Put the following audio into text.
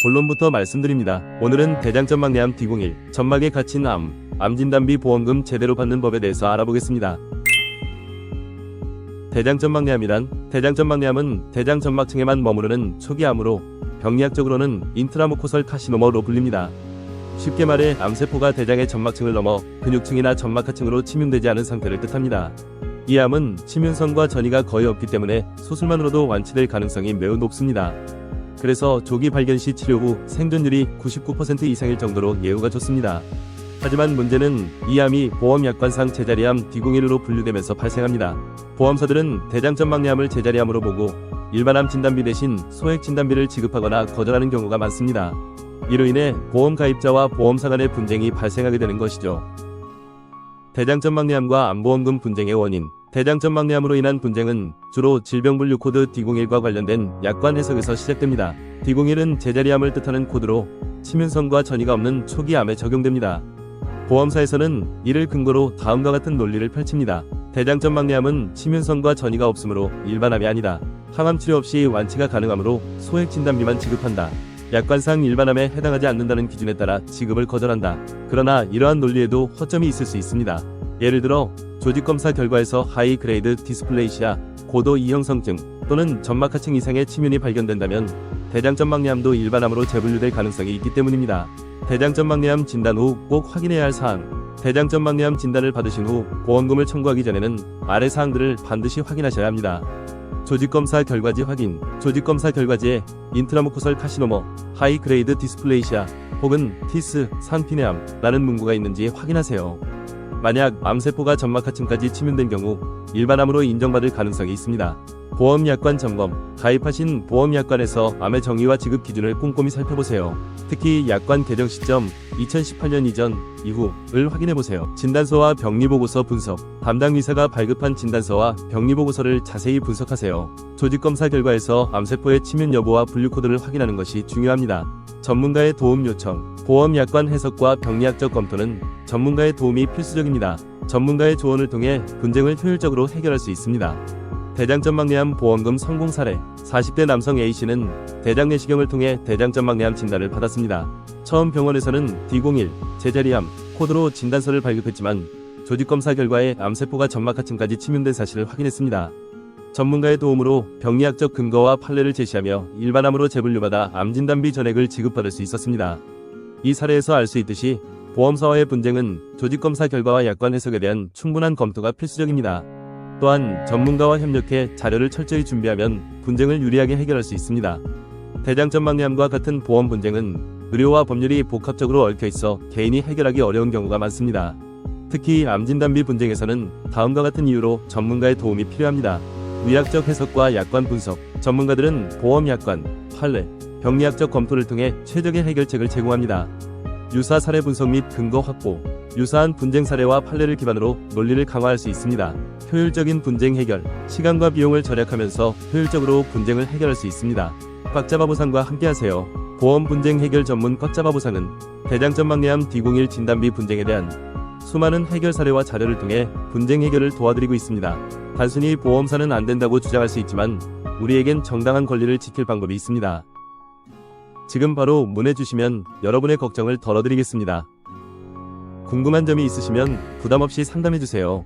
본론부터 말씀드립니다. 오늘은 대장점막내암 D01 점막에 갇힌 암 진단비 보험금 제대로 받는 법에 대해서 알아보겠습니다. 대장점막내암이란 대장점막내암은 대장점막층에만 머무르는 초기암으로 병리학적으로는 인트라무코설 카시노머로 불립니다. 쉽게 말해 암세포가 대장의 점막층을 넘어 근육층이나 점막하층으로 침윤되지 않은 상태를 뜻합니다. 이 암은 침윤성과 전이가 거의 없기 때문에 수술만으로도 완치될 가능성이 매우 높습니다. 그래서 조기 발견 시 치료 후 생존율이 99% 이상일 정도로 예후가 좋습니다. 하지만 문제는 이 암이 보험약관상 제자리암 D01로 분류되면서 발생합니다. 보험사들은 대장점막내암을 제자리암으로 보고 일반암 진단비 대신 소액 진단비를 지급하거나 거절하는 경우가 많습니다. 이로 인해 보험 가입자와 보험사 간의 분쟁이 발생하게 되는 것이죠. 대장점막내암과 암보험금 분쟁의 원인. 대장점막내암으로 인한 분쟁은 주로 질병분류 코드 D01과 관련된 약관 해석에서 시작됩니다. D01은 제자리암을 뜻하는 코드로 침윤성과 전이가 없는 초기 암에 적용됩니다. 보험사에서는 이를 근거로 다음과 같은 논리를 펼칩니다. 대장점막내암은 침윤성과 전이가 없으므로 일반암이 아니다. 항암 치료 없이 완치가 가능하므로 소액 진단비만 지급한다. 약관상 일반암에 해당하지 않는다는 기준에 따라 지급을 거절한다. 그러나 이러한 논리에도 허점이 있을 수 있습니다. 예를 들어 조직검사 결과에서 하이 그레이드 디스플레이시아, 고도 이형성증 또는 점막하층 이상의 침윤이 발견된다면 대장점막내암도 일반암으로 재분류될 가능성이 있기 때문입니다. 대장점막내암 진단 후 꼭 확인해야 할 사항. 대장점막내암 진단을 받으신 후 보험금을 청구하기 전에는 아래 사항들을 반드시 확인하셔야 합니다. 조직검사 결과지 확인. 조직검사 결과지에 인트라무코설 카시노머, 하이 그레이드 디스플레이시아 혹은 티스, 상피네암라는 문구가 있는지 확인하세요. 만약 암세포가 점막하층까지 침윤된 경우 일반암으로 인정받을 가능성이 있습니다. 보험약관 점검. 가입하신 보험약관에서 암의 정의와 지급 기준을 꼼꼼히 살펴보세요. 특히 약관 개정 시점 2018년 이전, 이후를 확인해보세요. 진단서와 병리보고서 분석. 담당 의사가 발급한 진단서와 병리보고서를 자세히 분석하세요. 조직검사 결과에서 암세포의 침윤 여부와 분류코드를 확인하는 것이 중요합니다. 전문가의 도움 요청. 보험약관 해석과 병리학적 검토는 전문가의 도움이 필수적입니다. 전문가의 조언을 통해 분쟁을 효율적으로 해결할 수 있습니다. 대장점막내암 보험금 성공 사례. 40대 남성 A씨는 대장 내시경을 통해 대장점막내암 진단을 받았습니다. 처음 병원에서는 D01 제자리암 코드로 진단서를 발급했지만 조직검사 결과에 암세포가 점막하층까지 침윤된 사실을 확인했습니다. 전문가의 도움으로 병리학적 근거와 판례를 제시하며 일반암으로 재분류받아 암진단비 전액을 지급받을 수 있었습니다. 이 사례에서 알 수 있듯이 보험사와의 분쟁은 조직검사 결과와 약관 해석에 대한 충분한 검토가 필수적입니다. 또한 전문가와 협력해 자료를 철저히 준비하면 분쟁을 유리하게 해결할 수 있습니다. 대장점막내암과 같은 보험 분쟁은 의료와 법률이 복합적으로 얽혀있어 개인이 해결하기 어려운 경우가 많습니다. 특히 암진단비 분쟁에서는 다음과 같은 이유로 전문가의 도움이 필요합니다. 의학적 해석과 약관 분석. 전문가들은 보험약관, 판례, 병리학적 검토를 통해 최적의 해결책을 제공합니다. 유사 사례 분석 및 근거 확보. 유사한 분쟁 사례와 판례를 기반으로 논리를 강화할 수 있습니다. 효율적인 분쟁 해결. 시간과 비용을 절약하면서 효율적으로 분쟁을 해결할 수 있습니다. 꽉잡아 보상과 함께하세요. 보험 분쟁 해결 전문 꽉잡아 보상은 대장점막내암 D01 진단비 분쟁에 대한 수많은 해결 사례와 자료를 통해 분쟁 해결을 도와드리고 있습니다. 단순히 보험사는 안 된다고 주장할 수 있지만 우리에겐 정당한 권리를 지킬 방법이 있습니다. 지금 바로 문의주시면 여러분의 걱정을 덜어드리겠습니다. 궁금한 점이 있으시면 부담없이 상담해주세요.